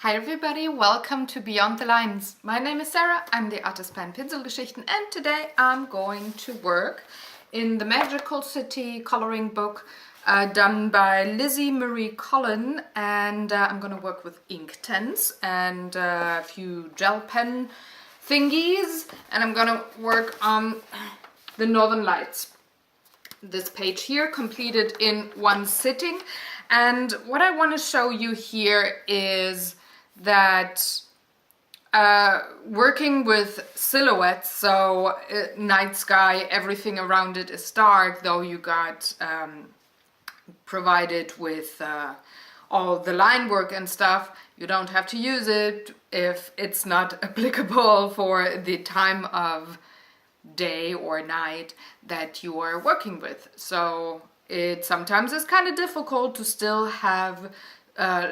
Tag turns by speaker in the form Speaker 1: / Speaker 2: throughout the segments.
Speaker 1: Hi everybody, welcome to Beyond the Lines. My name is Sarah, I'm the artist behind Pinselgeschichten, and today I'm going to work in the Magical City coloring book done by Lizzie Marie Collin, and I'm going to work with ink tents and a few gel pen thingies, and I'm going to work on the Northern Lights. This page here completed in one sitting, and what I want to show you here is that working with silhouettes, so night sky, everything around it is dark, though you got provided with all the line work and stuff, you don't have to use it if it's not applicable for the time of day or night that you are working with. So it sometimes is kind of difficult to still have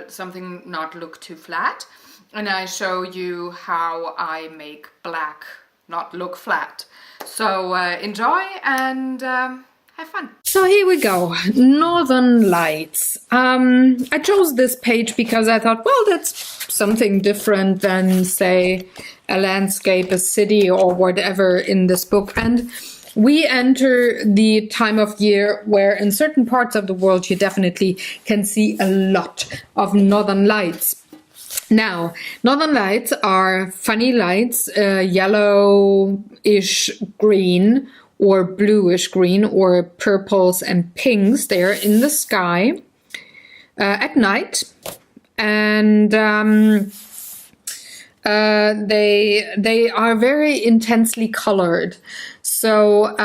Speaker 1: something not look too flat, and I show you how I make black not look flat. So enjoy and have fun. So here we go, Northern Lights. I chose this page because I thought, well, that's something different than, say, a landscape, a city, or whatever in this book. And we enter the time of year where in certain parts of the world you definitely can see a lot of northern lights. Now, northern lights are funny lights, yellowish green or bluish green or purples and pinks. They're in the sky at night, and they are very intensely colored. So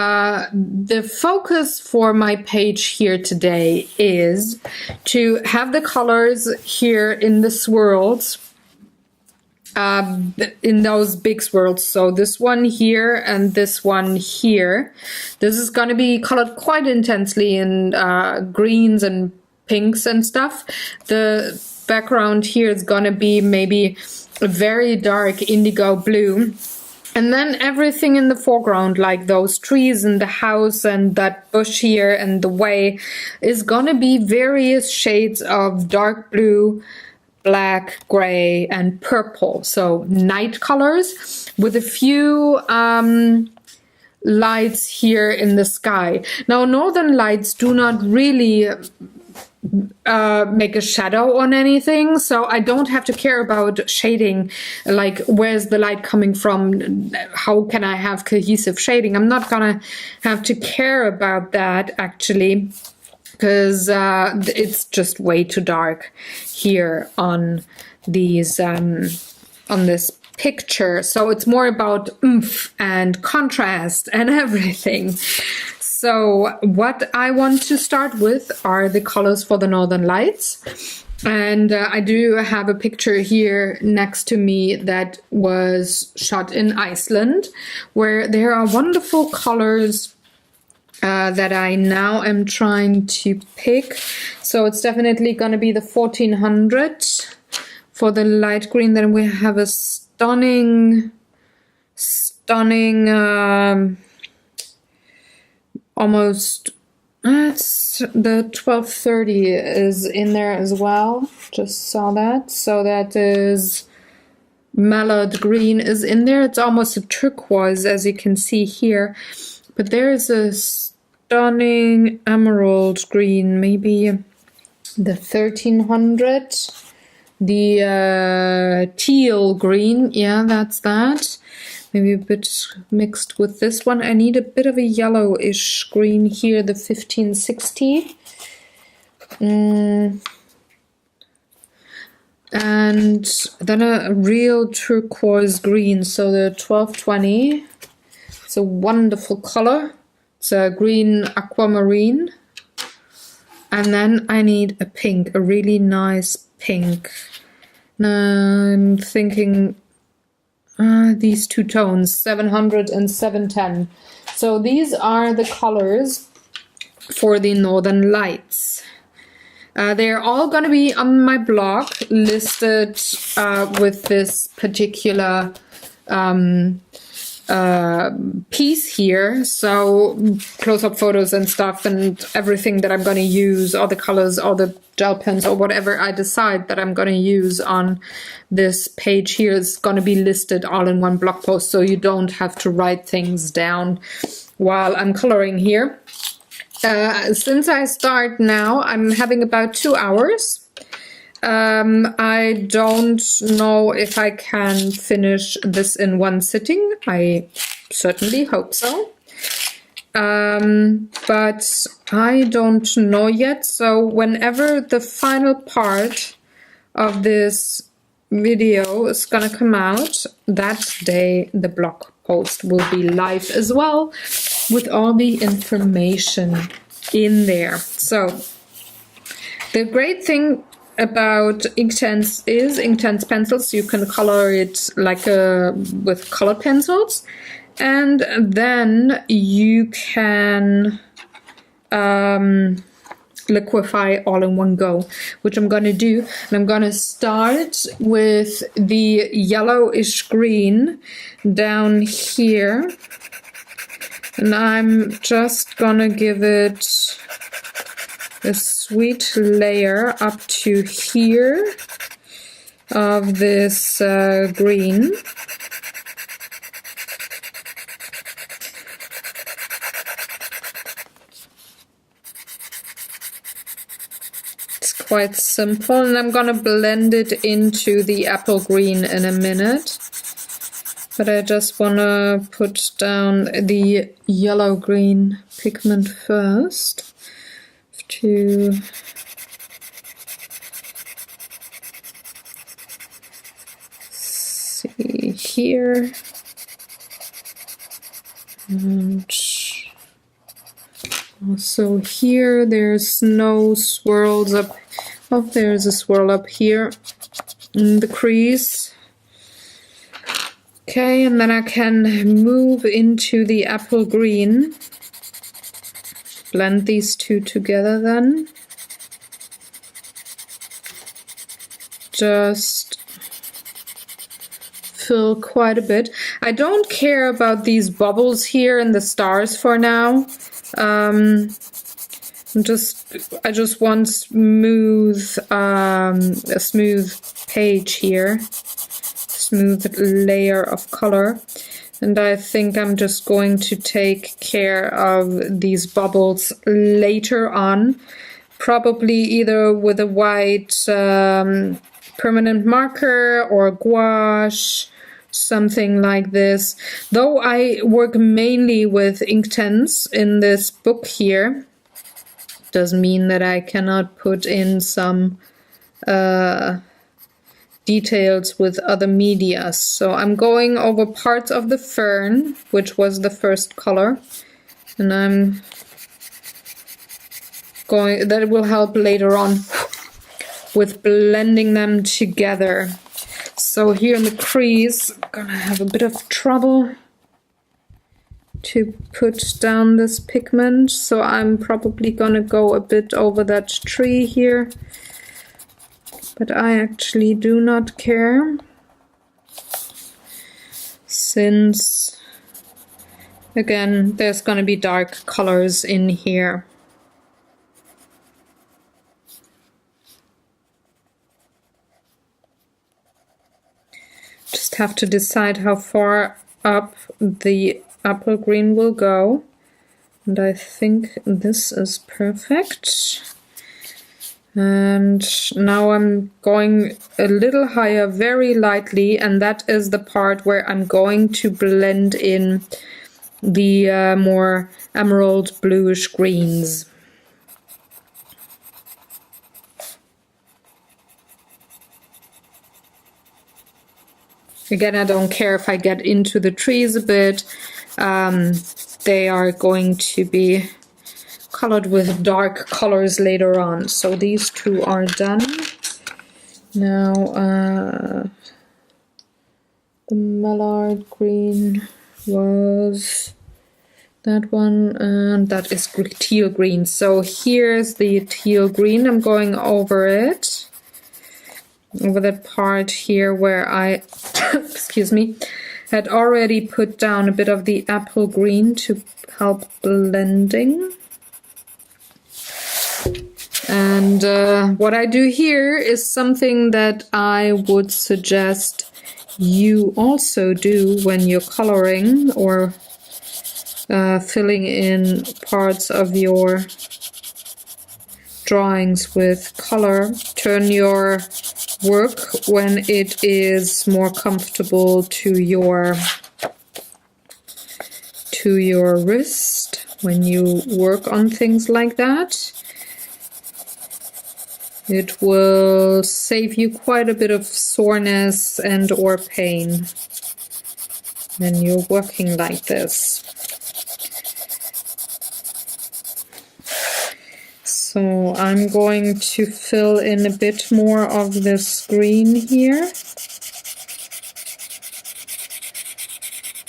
Speaker 1: the focus for my page here today is to have the colors here in the swirls, in those big swirls. So this one here and this one here. This is going to be colored quite intensely in greens and pinks and stuff. The background here is going to be maybe a very dark indigo blue. And then everything in the foreground, like those trees and the house and that bush here and the way, is gonna be various shades of dark blue, black, gray, and purple. So night colors with a few lights here in the sky. Now, northern lights do not really make a shadow on anything, so I don't have to care about shading, like where's the light coming from, how can I have cohesive shading. I'm not gonna have to care about that actually, because it's just way too dark here on these on this picture. So it's more about oomph and contrast and everything. So what I want to start with are the colors for the Northern Lights. And I do have a picture here next to me that was shot in Iceland, where there are wonderful colors that I now am trying to pick. So it's definitely going to be the 1400 for the light green. Then we have a stunning almost, it's the 1230 is in there as well. Just saw that. So that is mallard green is in there. It's almost a turquoise, as you can see here. But there is a stunning emerald green, maybe the 1300. The teal green, yeah, that's that. Maybe a bit mixed with this one. I need a bit of a yellowish green here, the 1560. And then a real turquoise green, so the 1220. It's a wonderful color. It's a green aquamarine. And then I need a pink, a really nice pink. Now I'm thinking these two tones, 700 and 710. So these are the colors for the Northern Lights. They're all going to be on my blog, listed with this particular piece here. So close-up photos and stuff and everything that I'm going to use, all the colors, all the gel pens or whatever I decide that I'm going to use on this page here is going to be listed all in one blog post, so you don't have to write things down while I'm coloring here. Since I start now, I'm having about 2 hours. I don't know if I can finish this in one sitting. I certainly hope so. But I don't know yet. So whenever the final part of this video is gonna come out, that day the blog post will be live as well with all the information in there. So the great thing about Inktense is Inktense pencils. You can color it like with colored pencils, and then you can liquefy all in one go, which I'm gonna do. And I'm gonna start with the yellowish green down here, and I'm just gonna give it a sweet layer up to here of this green. It's quite simple, and I'm gonna blend it into the apple green in a minute. But I just wanna put down the yellow-green pigment first to see here, and also here there's no swirls up. Oh, there's a swirl up here in the crease. Okay, and then I can move into the apple green. Blend these two together then. Just fill quite a bit. I don't care about these bubbles here and the stars for now. I just want smooth, a smooth page here, smooth layer of color. And I think I'm just going to take care of these bubbles later on, probably either with a white permanent marker or gouache, something like this. Though I work mainly with Inktense in this book here, doesn't mean that I cannot put in some details with other media. So I'm going over parts of the fern, which was the first color, and I'm going, that will help later on with blending them together. So here in the crease, I'm gonna have a bit of trouble to put down this pigment, so I'm probably gonna go a bit over that tree here. But I actually do not care, since, again, there's going to be dark colors in here. Just have to decide how far up the apple green will go. And I think this is perfect. And now I'm going a little higher very lightly, and that is the part where I'm going to blend in the more emerald bluish greens. Again, I don't care if I get into the trees a bit. They are going to be colored with dark colors later on. So these two are done. Now the mallard green was that one, and that is teal green. So here's the teal green. I'm going over it, over that part here where I excuse me, Had already put down a bit of the apple green to help blending. And what I do here is something that I would suggest you also do when you're coloring or filling in parts of your drawings with color. Turn your work when it is more comfortable to your wrist when you work on things like that. It will save you quite a bit of soreness and or pain when you're working like this. So I'm going to fill in a bit more of this green here.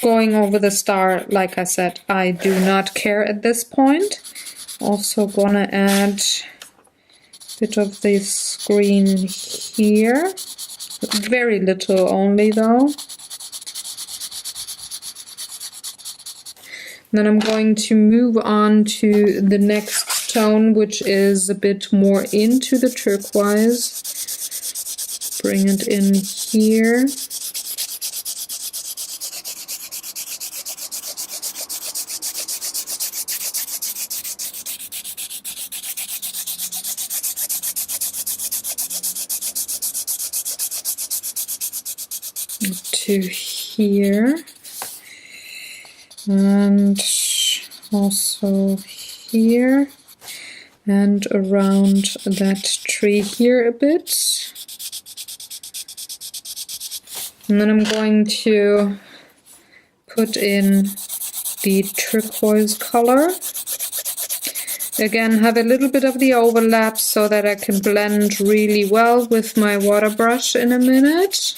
Speaker 1: Going over the star, like I said, I do not care at this point. Also gonna add bit of this green here, very little only though. Then I'm going to move on to the next tone, which is a bit more into the turquoise. Bring it in here. To here, and also here, and around that tree here a bit. And then I'm going to put in the turquoise color. Again, have a little bit of the overlap so that I can blend really well with my water brush in a minute.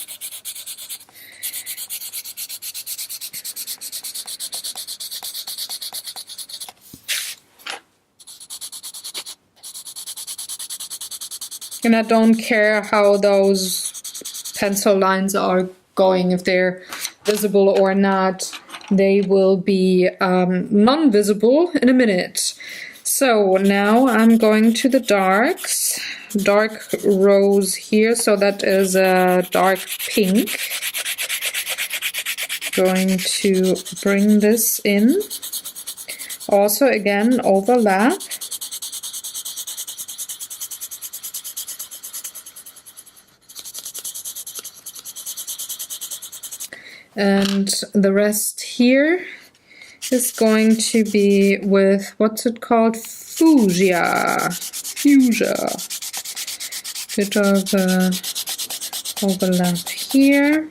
Speaker 1: And I don't care how those pencil lines are going, if they're visible or not. They will be non-visible in a minute. So now I'm going to the darks. Dark rose here, so that is a dark pink. Going to bring this in. Also again, overlap. And the rest here is going to be with, what's it called? Fuchsia. Bit of overlap here.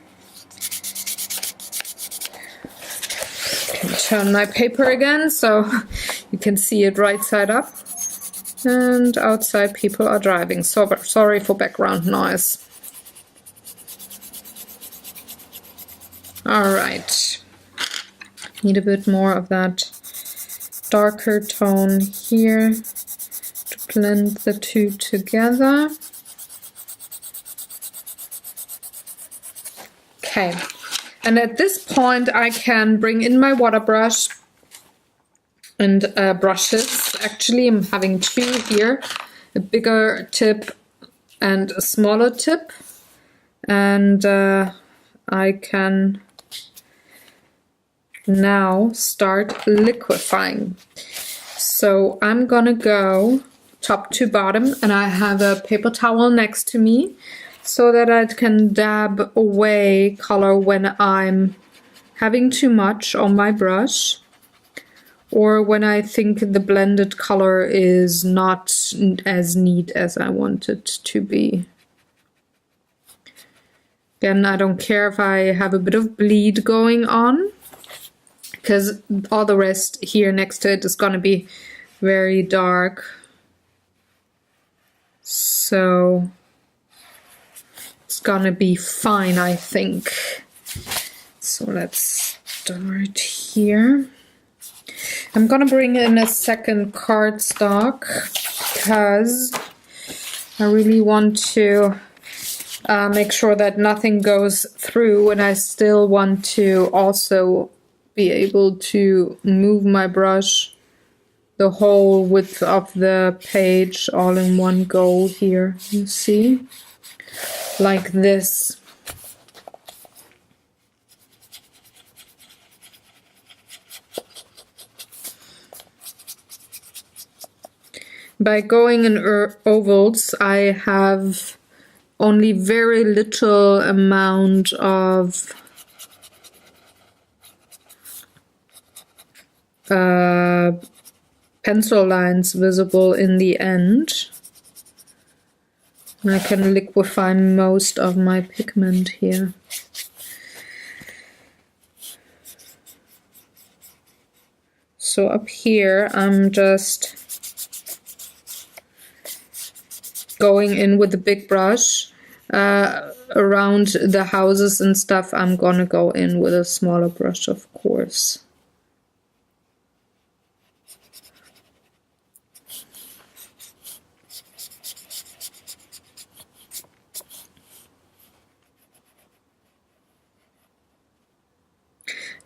Speaker 1: Can turn my paper again so you can see it right side up. And outside people are driving. So sorry for background noise. Alright, need a bit more of that darker tone here to blend the two together. Okay, and at this point I can bring in my water brush and brushes. Actually, I'm having two here, a bigger tip and a smaller tip, and I can now start liquefying. So I'm gonna go top to bottom, and I have a paper towel next to me so that I can dab away color when I'm having too much on my brush, or when I think the blended color is not as neat as I want it to be. Again, I don't care if I have a bit of bleed going on, because all the rest here next to it is going to be very dark. So it's going to be fine, I think. So let's start here. I'm going to bring in a second cardstock because I really want to Make sure that nothing goes through, and I still want to also be able to move my brush the whole width of the page all in one go here, you see, like this. By going in ovals, I have only very little amount of pencil lines visible in the end. And I can liquefy most of my pigment here. So up here, I'm just going in with the big brush. Around the houses and stuff, I'm gonna go in with a smaller brush, of course.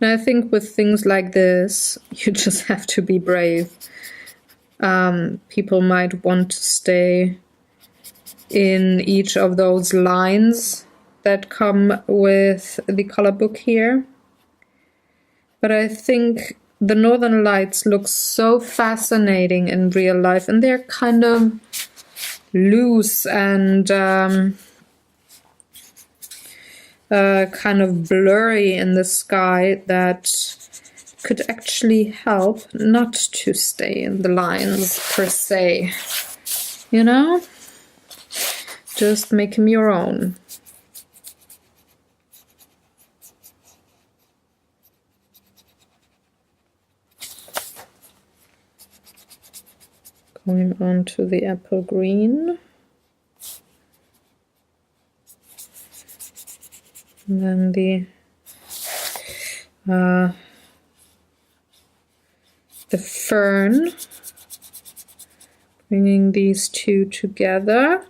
Speaker 1: And I think with things like this, you just have to be brave. People might want to stay in each of those lines that come with the color book here. But I think the Northern Lights look so fascinating in real life, and they're kind of loose and kind of blurry in the sky that could actually help not to stay in the lines per se, you know? Just make them your own. Going on to the apple green. And then the fern, bringing these two together.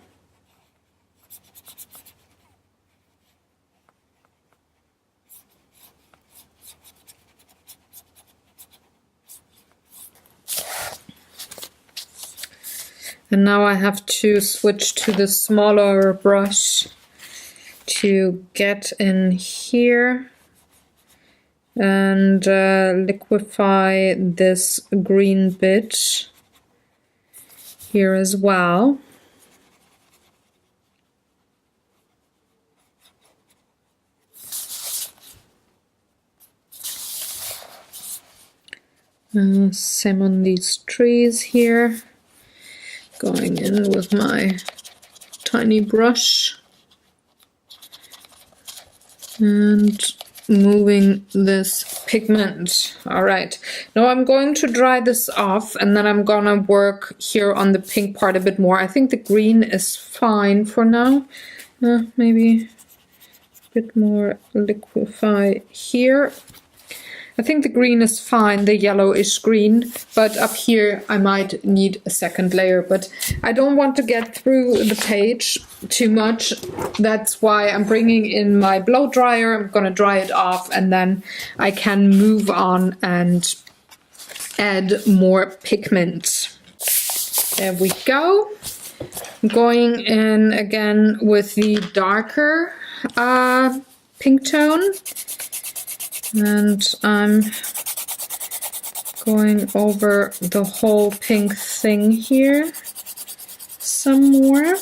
Speaker 1: And now I have to switch to the smaller brush to get in here and liquefy this green bit here as well. Same on these trees here. Going in with my tiny brush and moving this pigment. All right, now I'm going to dry this off, and then I'm gonna work here on the pink part a bit more. I think the green is fine for now. Maybe a bit more liquefy here. I think the green is fine, the yellowish green, but up here I might need a second layer, but I don't want to get through the page too much. That's why I'm bringing in my blow dryer. I'm gonna dry it off, and then I can move on and add more pigment. There we go. I'm going in again with the darker pink tone. And I'm going over the whole pink thing here some more.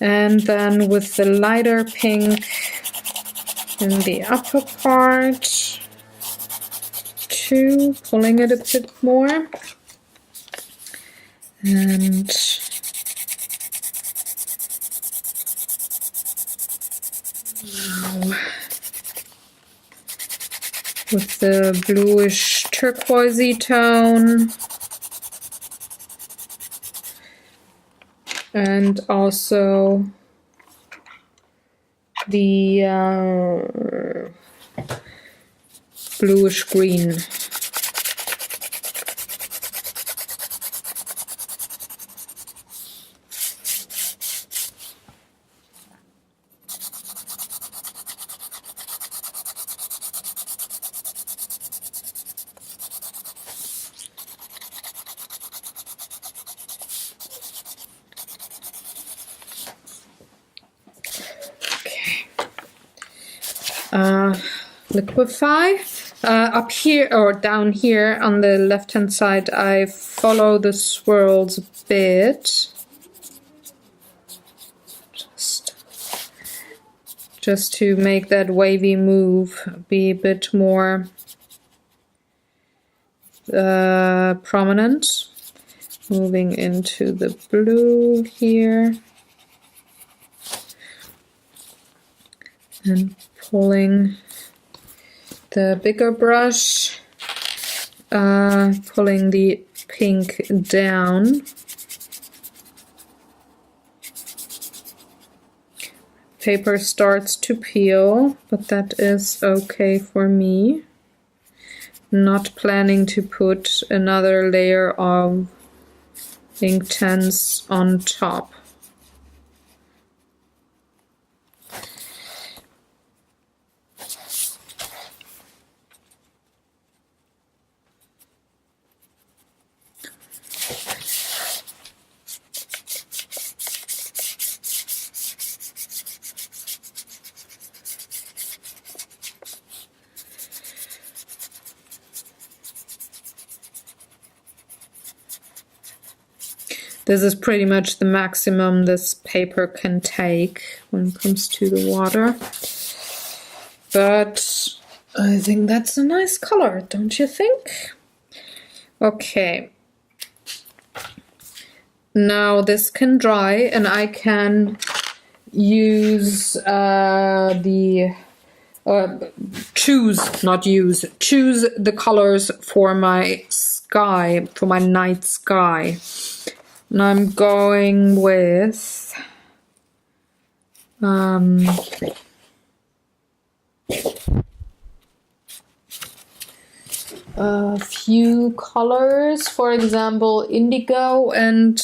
Speaker 1: And then with the lighter pink in the upper part too, pulling it a bit more. And with the bluish turquoisey tone, and also the bluish green.
Speaker 2: liquefy. Up here or down here on the left hand side, I follow the swirls a bit. Just to make that wavy move be a bit more prominent. Moving into the blue here. And pulling the bigger brush, pulling the pink down. Paper starts to peel, but that is okay for me. Not planning to put another layer of Inktense on top. This is pretty much the maximum this paper can take when it comes to the water. But I think that's a nice color, don't you think? Okay. Now this can dry and I can use choose the colors for my sky, for my night sky. And I'm going with a few colors, for example, indigo and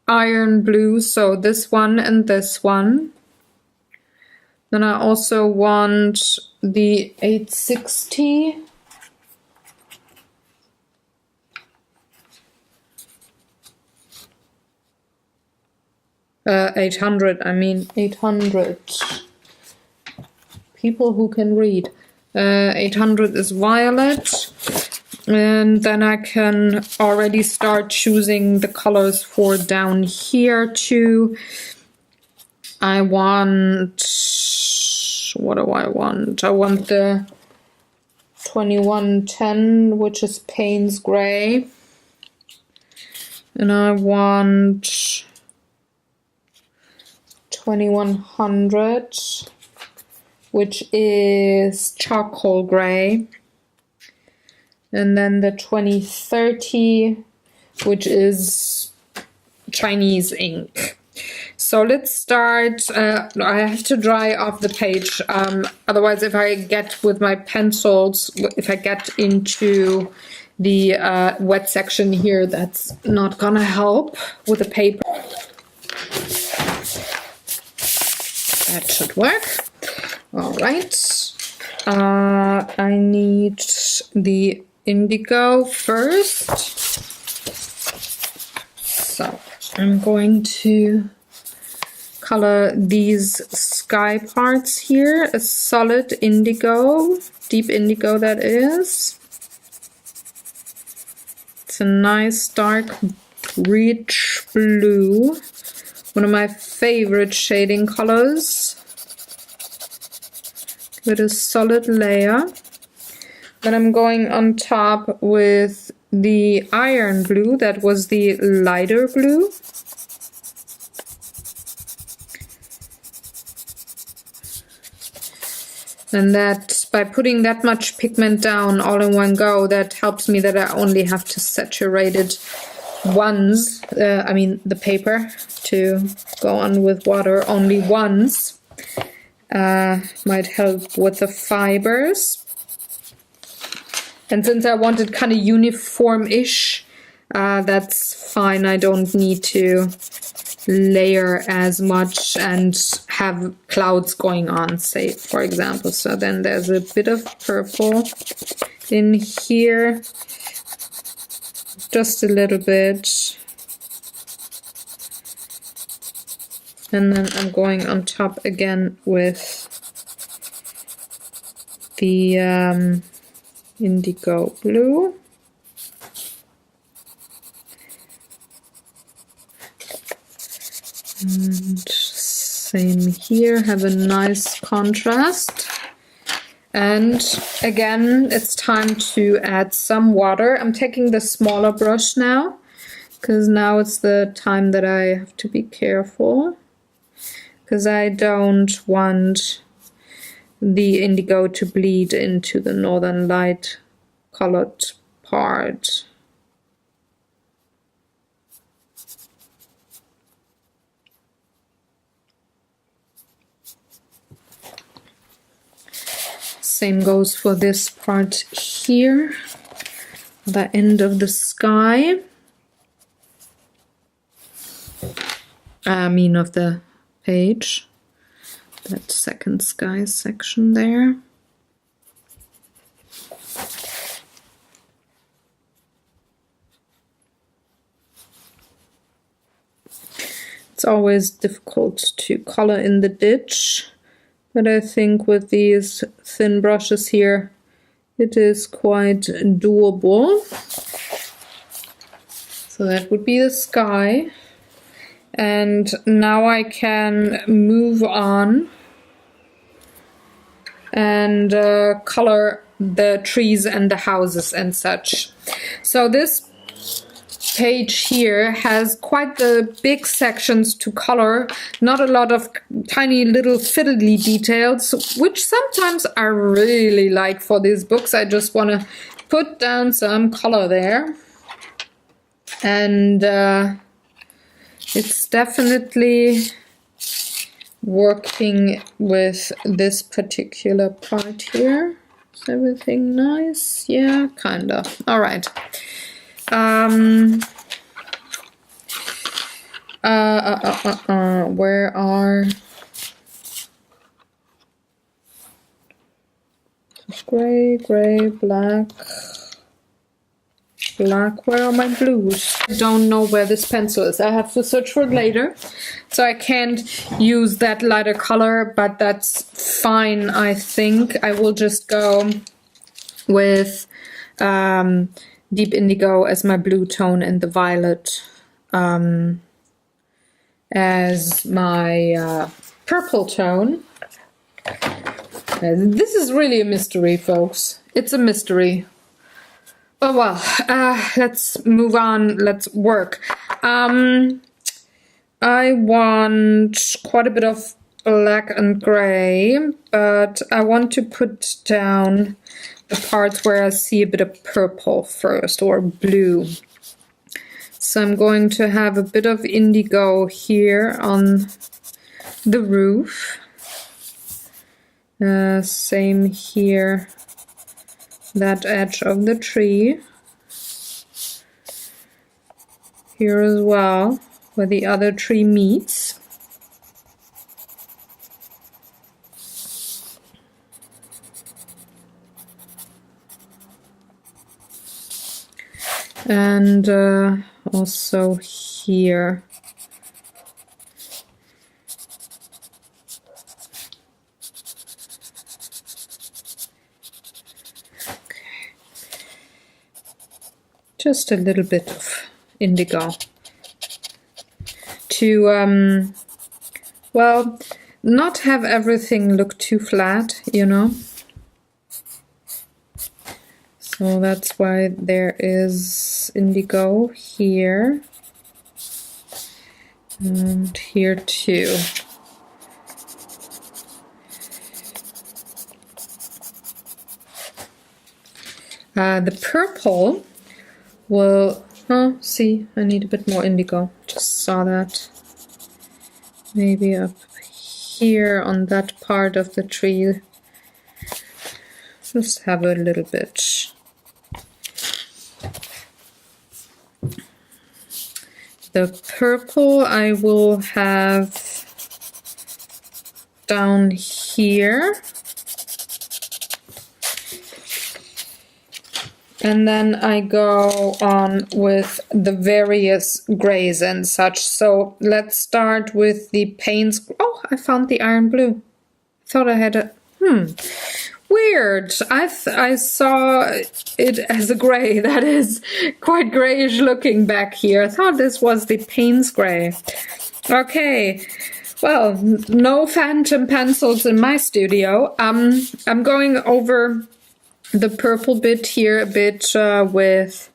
Speaker 2: iron blue, so this one and this one. Then I also want the 860. 800, I mean 800. People who can read. 800 is violet. And then I can already start choosing the colors for down here too. I want, what do I want? I want the 2110, which is Payne's Gray. And I want 2100, which is Charcoal Gray. And then the 2030, which is Chinese ink. So let's start. I have to dry off the page. Otherwise, if I get with my pencils, if I get into the wet section here, that's not gonna help with the paper. That should work. All right. I need the indigo first. So I'm going to color these sky parts here, a solid indigo, deep indigo that is. It's a nice dark rich blue, one of my favorite shading colors. With a solid layer. Then I'm going on top with the iron blue, that was the lighter blue. And that, by putting that much pigment down all in one go, that helps me that I only have to saturate it once, I mean the paper, to go on with water only once. Might help with the fibers. And since I want it kind of uniform-ish, that's fine. I don't need to layer as much and have clouds going on, say, for example. So then there's a bit of purple in here, just a little bit. And then I'm going on top again with the indigo blue. And same here, have a nice contrast. And again, it's time to add some water. I'm taking the smaller brush now, because now it's the time that I have to be careful, because I don't want the indigo to bleed into the northern light colored part. Same goes for this part here, the end of the sky. I mean of the page, that second sky section there. It's always difficult to color in the ditch, but I think with these thin brushes here, it is quite doable. So that would be the sky. And now I can move on and color the trees and the houses and such. So this page here has quite the big sections to color, not a lot of tiny little fiddly details, which sometimes I really like for these books. I just want to put down some color there. And it's definitely working with this particular part here. Is everything nice? Yeah, kinda. All right. Where are gray, gray, black, black? Where are my blues? I don't know where this pencil is. I have to search for it later. So I can't use that lighter color, but that's fine, I think. I will just go with deep indigo as my blue tone and the violet as my purple tone. This is really a mystery, folks. It's a mystery. Oh well, let's move on. Let's work. I want quite a bit of black and gray, but I want to put down the parts where I see a bit of purple first, or blue. So I'm going to have a bit of indigo here on the roof. Same here, that edge of the tree. Here as well, where the other tree meets. And also here. Just a little bit of indigo to, well, not have everything look too flat, you know. So that's why there is indigo here and here too. The purple will, oh, see, I need a bit more indigo. Just saw that. Maybe up here on that part of the tree. Just have a little bit. The purple I will have down here. And then I go on with the various grays and such. So let's start with the Payne's. Oh, I found the iron blue. Thought I had a, weird. I saw it as a gray. That is quite grayish looking back here. I thought this was the Payne's gray. Okay. Well, no phantom pencils in my studio. I'm going over the purple bit here a bit with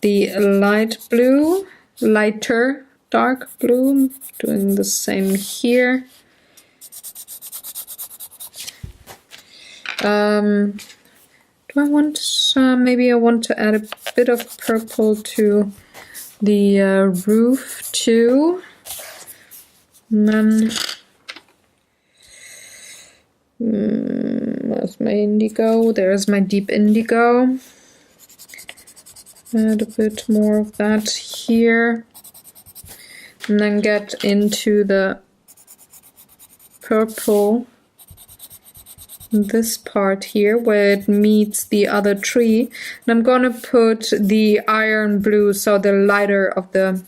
Speaker 2: the light blue, lighter dark blue. Doing the same here. Do I want, maybe I want to add a bit of purple to the roof too. And then, where's my indigo? There's my deep indigo. Add a bit more of that here. And then get into the purple, this part here where it meets the other tree. And I'm going to put the iron blue, so the lighter of the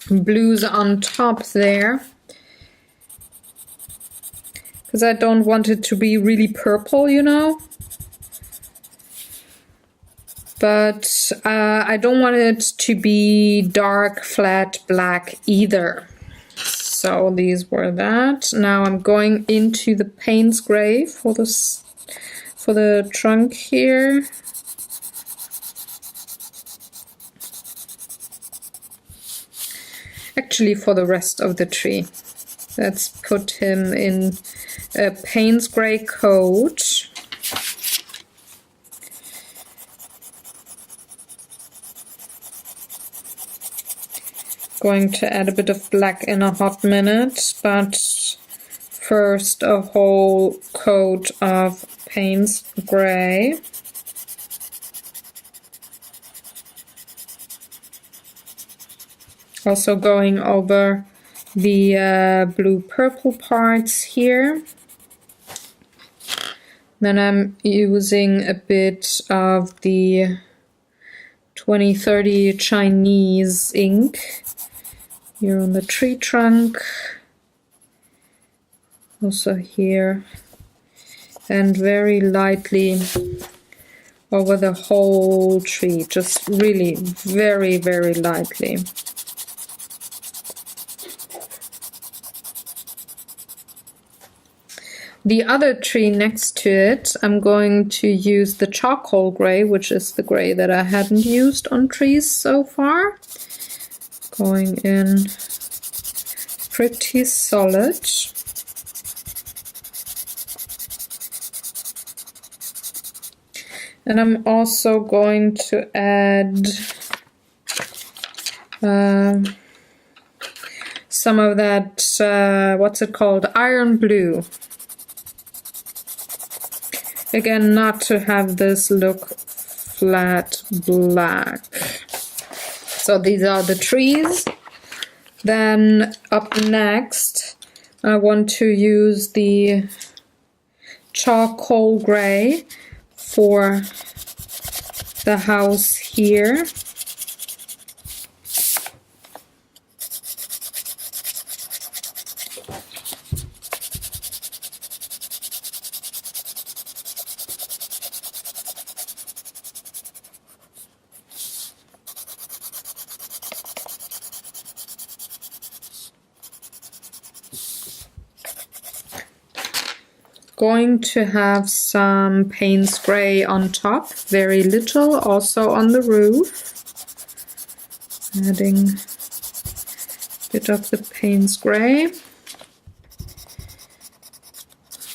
Speaker 2: blues on top there. Because I don't want it to be really purple, you know. But I don't want it to be dark, flat, black either. So these were that. Now I'm going into the Payne's gray for the trunk here. Actually, for the rest of the tree. Let's put him in a Payne's gray coat. Going to add a bit of black in a hot minute, but first a whole coat of Payne's gray. Also going over the blue-purple parts here. Then I'm using a bit of the 2030 Chinese ink here on the tree trunk, also here, and very lightly over the whole tree, just really very, very lightly. The other tree next to it, I'm going to use the charcoal gray, which is the gray that I hadn't used on trees so far. Going in pretty solid. And I'm also going to add some of that, what's it called, iron blue. Again, not to have this look flat black. So these are the trees. Then up next, I want to use the charcoal gray for the house here. Going to have some Payne's gray on top, very little, also on the roof. Adding a bit of the Payne's gray.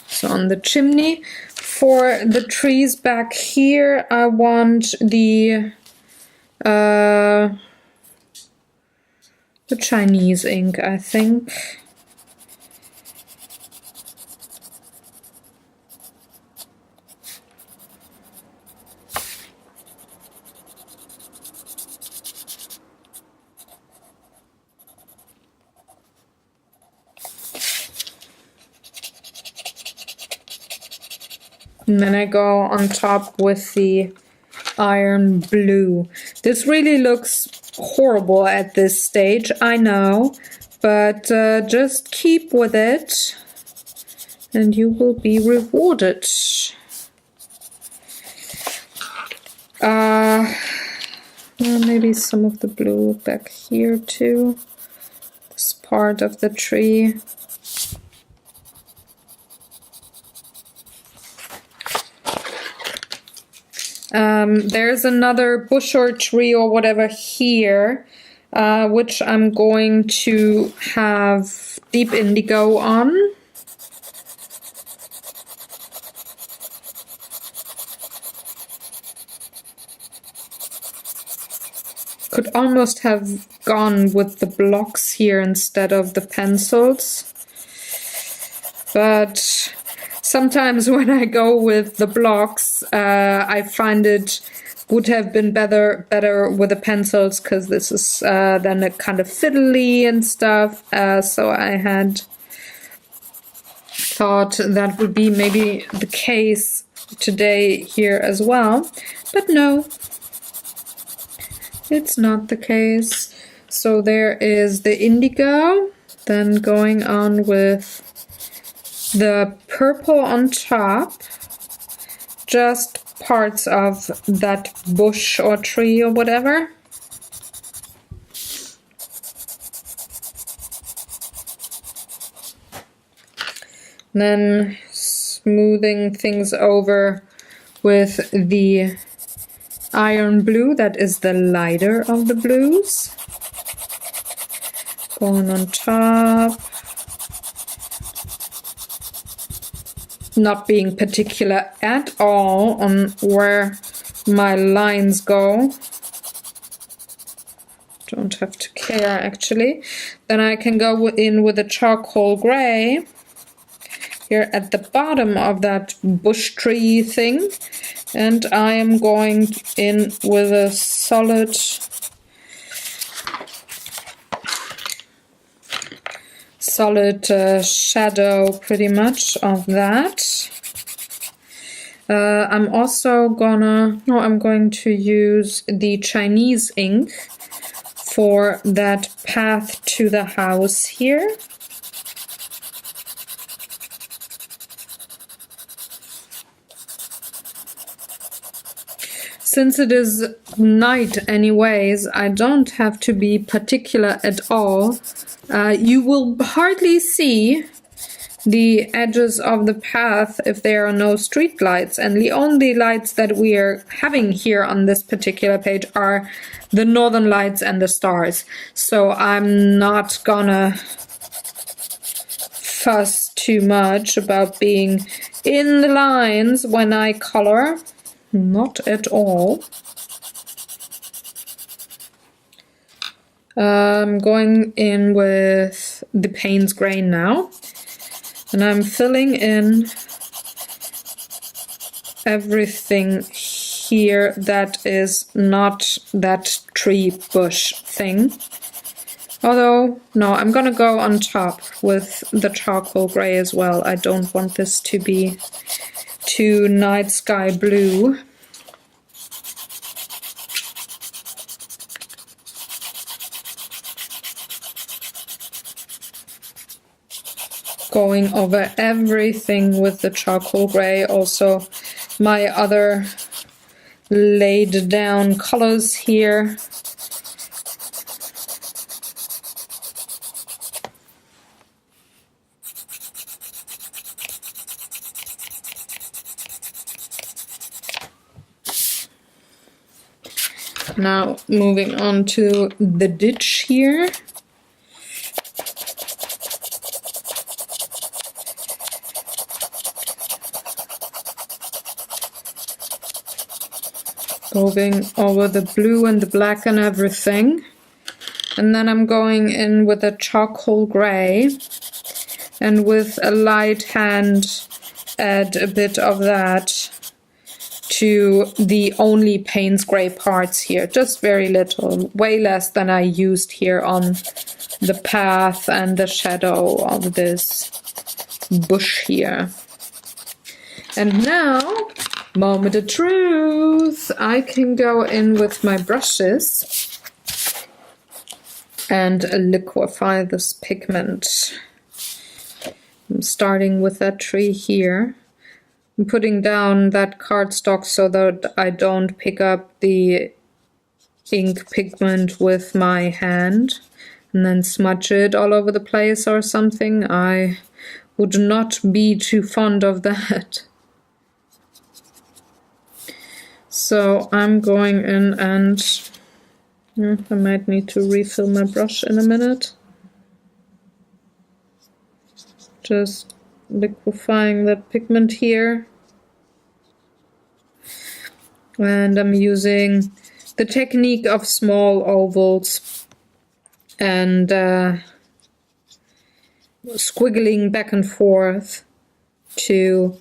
Speaker 2: So on the chimney. For the trees back here, I want the Chinese ink, I think. And then I go on top with the iron blue. This really looks horrible at this stage, I know, but just keep with it and you will be rewarded. maybe some of the blue back here too. This part of the tree. There's another bush or tree or whatever here, which I'm going to have deep indigo on. Could almost have gone with the blocks here instead of the pencils. But sometimes when I go with the blocks, I find it would have been better with the pencils, because this is then a kind of fiddly and stuff. So I had thought that would be maybe the case today here as well. But no, it's not the case. So there is the indigo, then going on with the purple on top, just parts of that bush or tree or whatever. Then smoothing things over with the iron blue, that is the lighter of the blues. Going on top. Not being particular at all on where my lines go. Don't have to care actually. Then I can go in with a charcoal gray here at the bottom of that bush tree thing, and I am going in with a solid shadow pretty much of that. I'm going to use the Chinese ink for that path to the house here. Since it is night anyways, I don't have to be particular at all. You will hardly see the edges of the path if there are no street lights, and the only lights that we are having here on this particular page are the northern lights and the stars. So I'm not gonna fuss too much about being in the lines when I color. Not at all. I'm going in with the Payne's grain now, and I'm filling in everything here that is not that tree bush thing. Although, no, I'm gonna go on top with the charcoal gray as well. I don't want this to be too night sky blue. Going over everything with the charcoal gray, also my other laid down colors here. Now moving on to the ditch here. Going over the blue and the black and everything. And then I'm going in with a charcoal gray, and with a light hand add a bit of that to the only Payne's gray parts here, just very little, way less than I used here on the path and the shadow of this bush here. And now, moment of truth, I can go in with my brushes and liquefy this pigment. I'm starting with that tree here. I'm putting down that cardstock so that I don't pick up the ink pigment with my hand and then smudge it all over the place or something. I would not be too fond of that. So I'm going in and I might need to refill my brush in a minute. Just liquefying that pigment here. And I'm using the technique of small ovals and squiggling back and forth to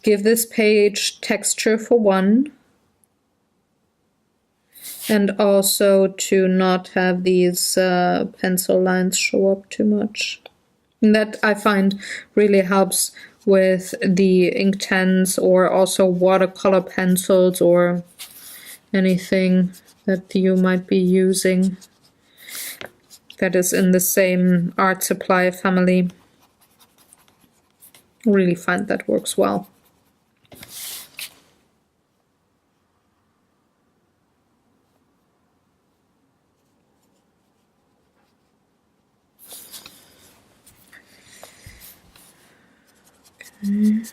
Speaker 2: give this page texture for one, and also to not have these pencil lines show up too much. And that I find really helps with the Inktense or also watercolor pencils or anything that you might be using that is in the same art supply family. Really find that works well. Okay.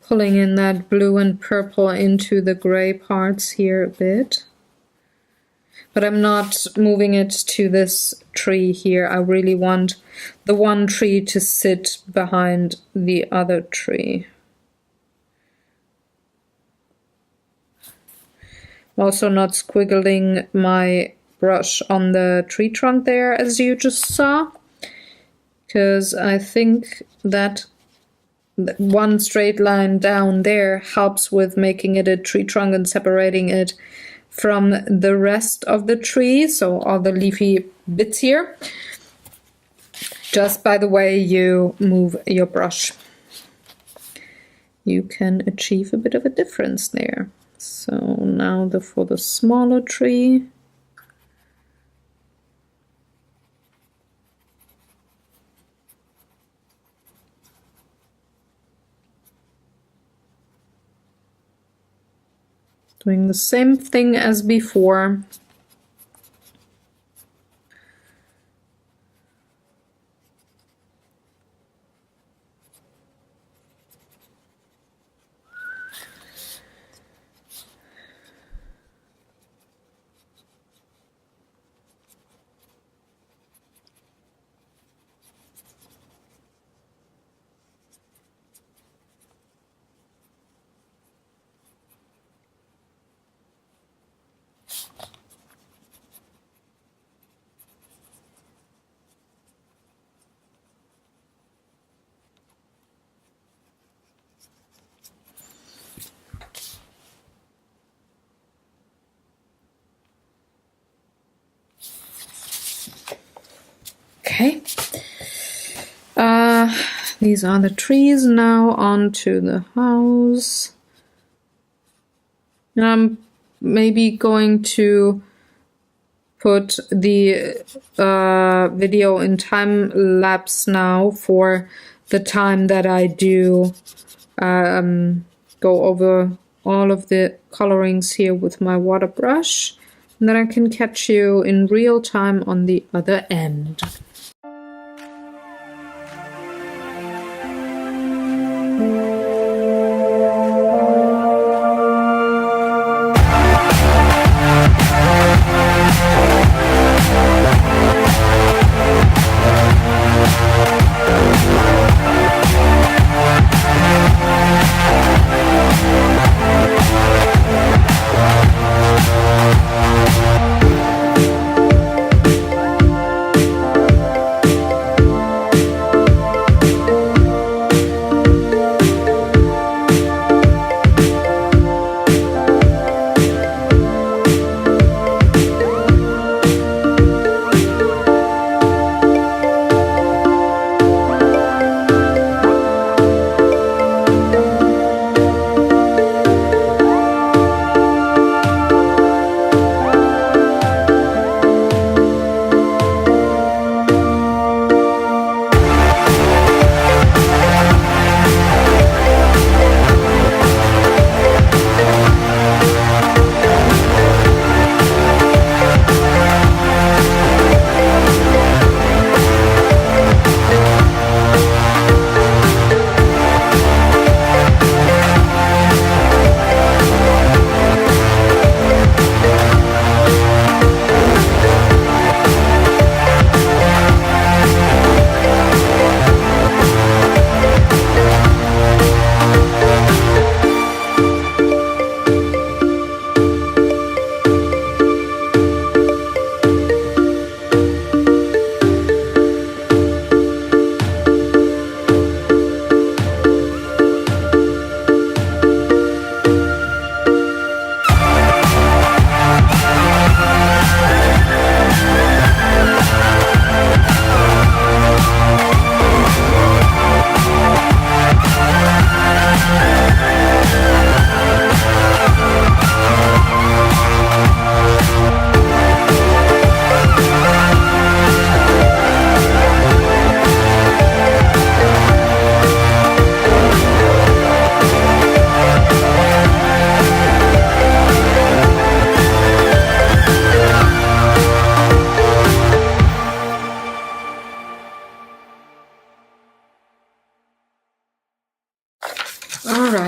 Speaker 2: Pulling in that blue and purple into the gray parts here a bit. But I'm not moving it to this tree here. I really want the one tree to sit behind the other tree. Also not squiggling my brush on the tree trunk there, as you just saw, because I think that one straight line down there helps with making it a tree trunk and separating it from the rest of the tree, so all the leafy bits here, just by the way you move your brush. You can achieve a bit of a difference there. So now for the smaller tree. Doing the same thing as before. Okay, these are the trees. Now on to the house. I'm maybe going to put the video in time lapse now for the time that I do go over all of the colorings here with my water brush, and then I can catch you in real time on the other end.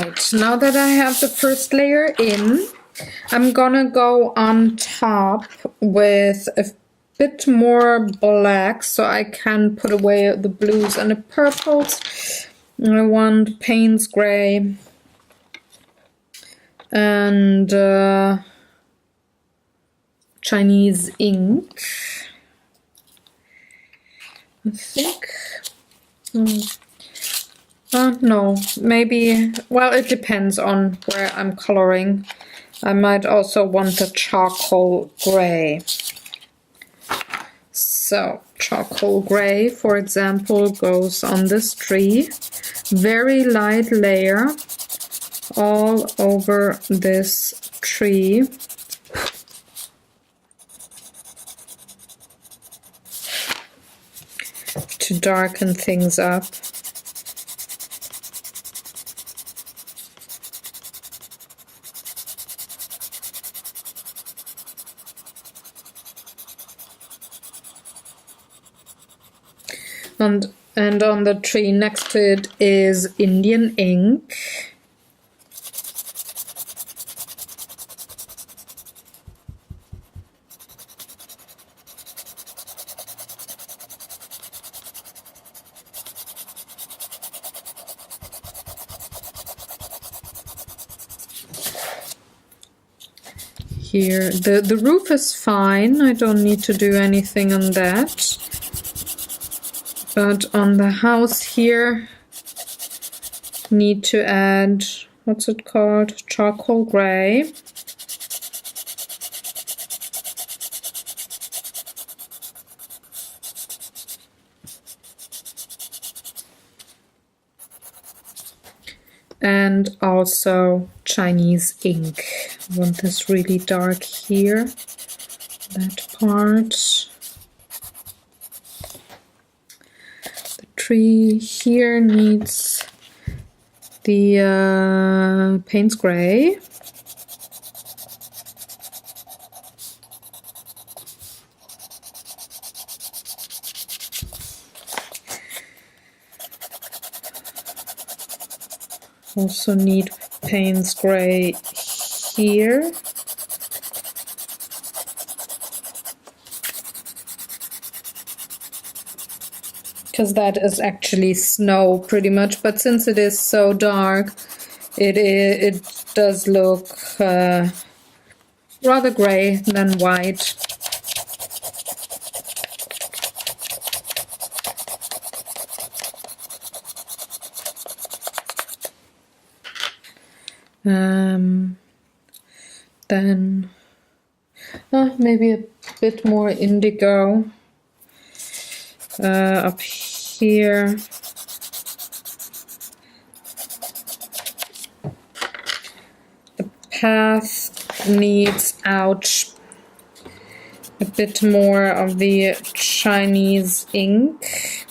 Speaker 2: Right, now that I have the first layer in, I'm gonna go on top with a bit more black so I can put away the blues and the purples. I want Payne's Gray and Chinese ink, I think. No, maybe, well, it depends on where I'm coloring. I might also want the charcoal gray. So, charcoal gray, for example, goes on this tree. Very light layer all over this tree. To darken things up. And on the tree next to it is Indian ink. Here, the roof is fine, I don't need to do anything on that. But on the house here, need to add, what's it called? Charcoal gray. And also Chinese ink. I want this really dark here, that part. The tree here needs the Payne's Gray. Also need Payne's Gray here. Because that is actually snow pretty much, but since it is so dark, it does look rather gray than white. Then maybe a bit more indigo up here. The path needs out a bit more of the Chinese ink.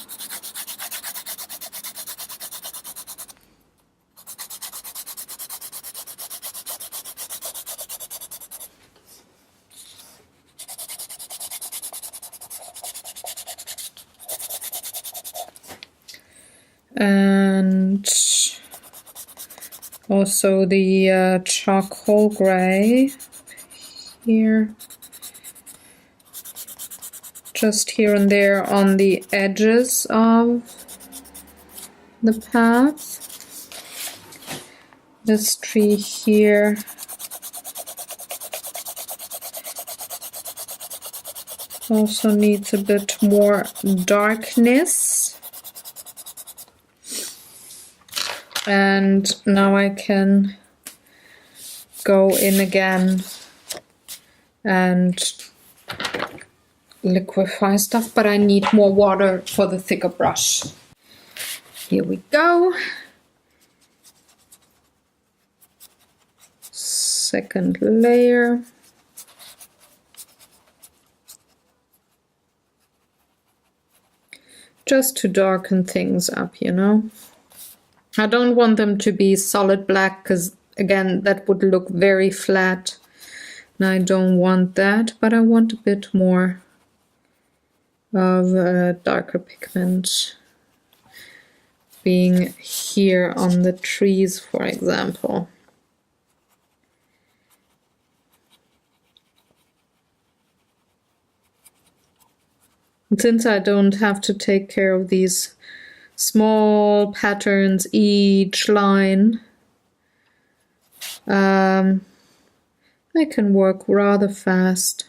Speaker 2: And also the charcoal gray here, just here and there on the edges of the path. This tree here also needs a bit more darkness. And now I can go in again and liquefy stuff, but I need more water for the thicker brush. Here we go. Second layer. Just to darken things up, you know. I don't want them to be solid black because, again, that would look very flat. And I don't want that, but I want a bit more of darker pigment. being here on the trees, for example. And since I don't have to take care of these small patterns each line, I can work rather fast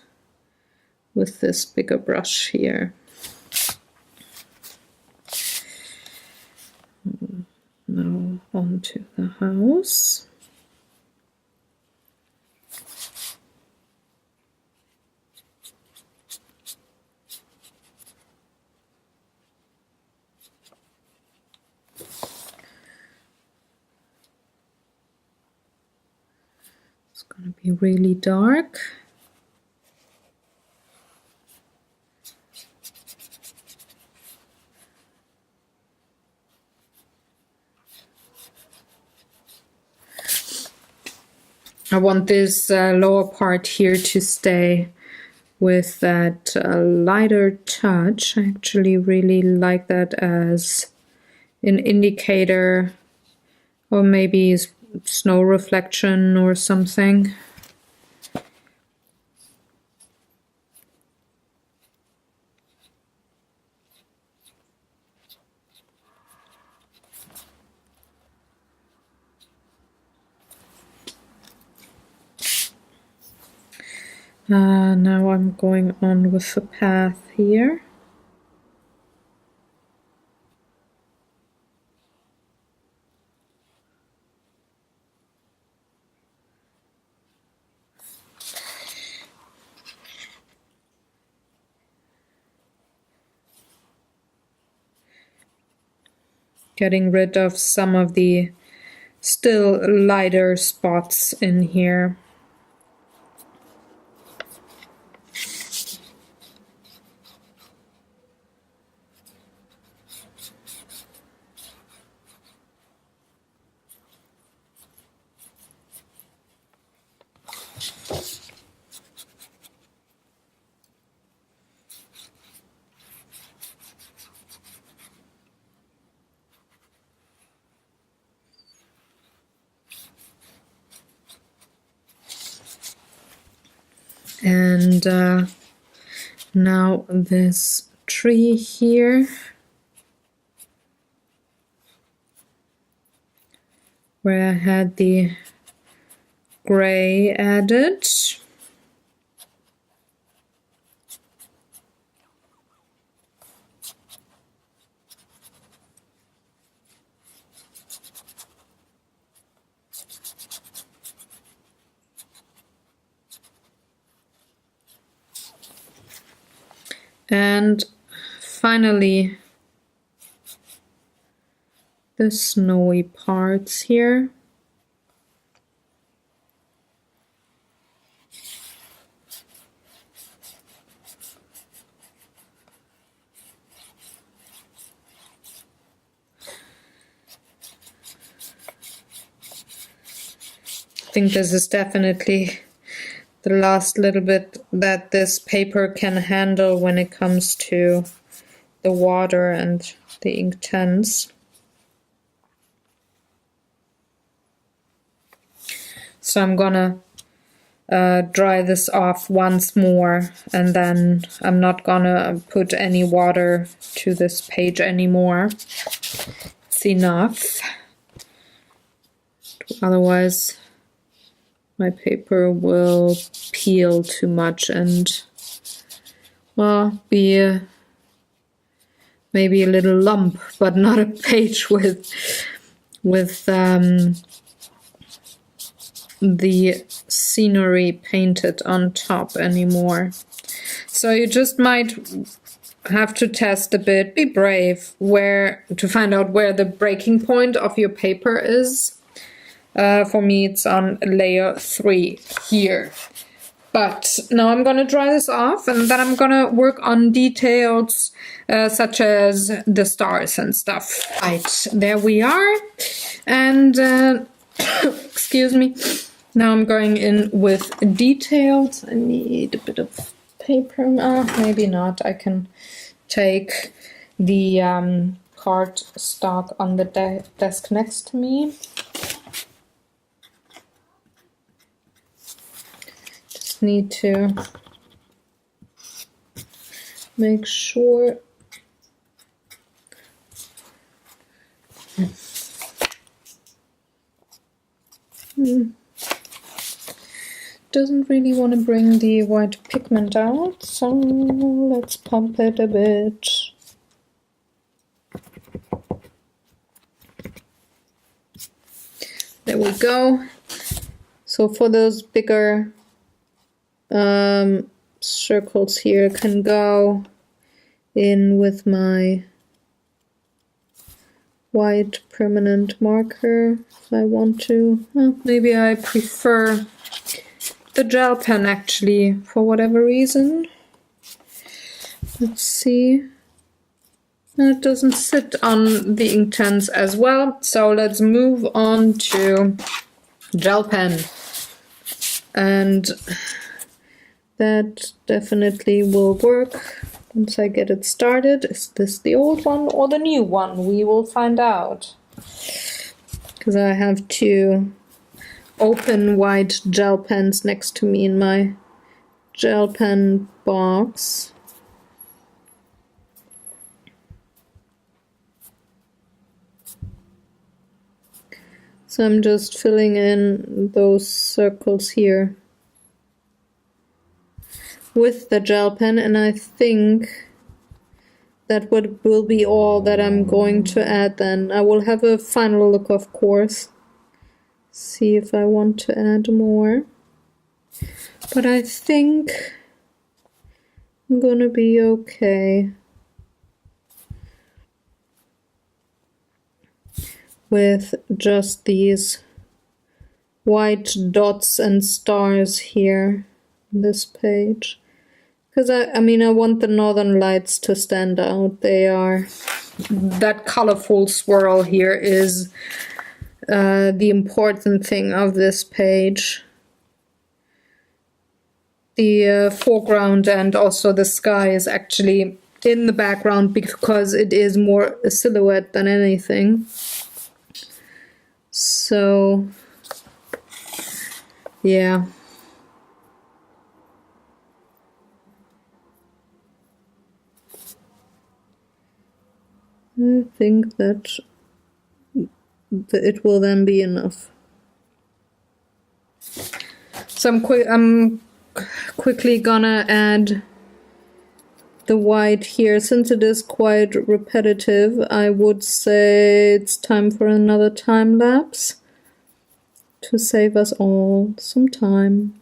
Speaker 2: with this bigger brush here. Now onto the house. It's going to be really dark. I want this lower part here to stay with that lighter touch. I actually really like that as an indicator, or maybe snow reflection or something. Now I'm going on with the path here. Getting rid of some of the still lighter spots in here. And now this tree here, where I had the gray added. And finally, the snowy parts here. I think this is definitely the last little bit that this paper can handle when it comes to the water and the Inktense. So I'm gonna dry this off once more, and then I'm not gonna put any water to this page anymore. It's enough. Otherwise my paper will peel too much and, well, be maybe a little lump, but not a page with the scenery painted on top anymore. So you just might have to test a bit, be brave, to find out where the breaking point of your paper is. For me, it's on layer 3 here. But now I'm going to dry this off, and then I'm going to work on details such as the stars and stuff. Right, there we are. And, excuse me, now I'm going in with details. I need a bit of paper. Maybe not. I can take the card stock on the desk next to me. Just need to make sure. Doesn't really want to bring the white pigment out, so let's pump it a bit. There we go. So for those bigger circles here, I can go in with my white permanent marker if I want to. Maybe I prefer the gel pen actually, for whatever reason. Let's see. It doesn't sit on the Inktense as well, so let's move on to gel pen. And that definitely will work once I get it started. Is this the old one or the new one? We will find out. Because I have two open white gel pens next to me in my gel pen box. So I'm just filling in those circles here with the gel pen, and I think that will be all that I'm going to add then. I will have a final look, of course, see if I want to add more, but I think I'm gonna be okay with just these white dots and stars here on this page. Because I mean, I want the northern lights to stand out. They are, that colorful swirl here is the important thing of this page. The foreground and also the sky is actually in the background because it is more a silhouette than anything. So, yeah. I think that it will then be enough. So I'm quickly gonna add the white here. Since it is quite repetitive, I would say it's time for another time lapse to save us all some time.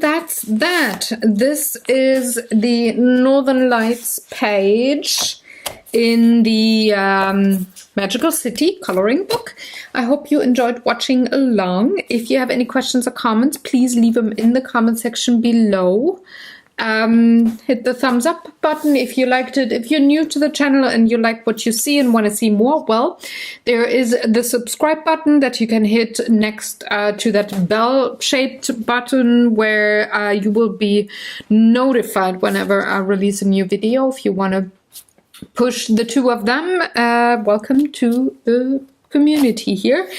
Speaker 2: that's that. This is the Northern Lights page in the Magical City coloring book. I hope you enjoyed watching along. If you have any questions or comments, please leave them in the comment section below. Hit the thumbs up button if you liked it. If you're new to the channel and you like what you see and want to see more, well, there is the subscribe button that you can hit next to that bell-shaped button where you will be notified whenever I release a new video. If you want to push the two of them, welcome to the community here.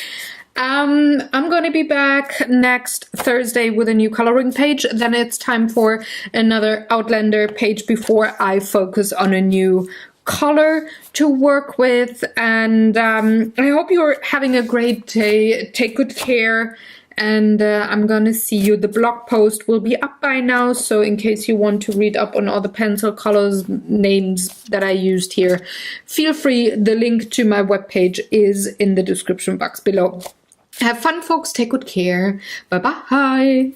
Speaker 2: I'm going to be back next Thursday with a new coloring page. Then it's time for another Outlander page before I focus on a new color to work with. And I hope you're having a great day. Take good care. And I'm going to see you. The blog post will be up by now. So in case you want to read up on all the pencil colors, names that I used here, feel free. The link to my webpage is in the description box below. Have fun, folks. Take good care. Bye-bye.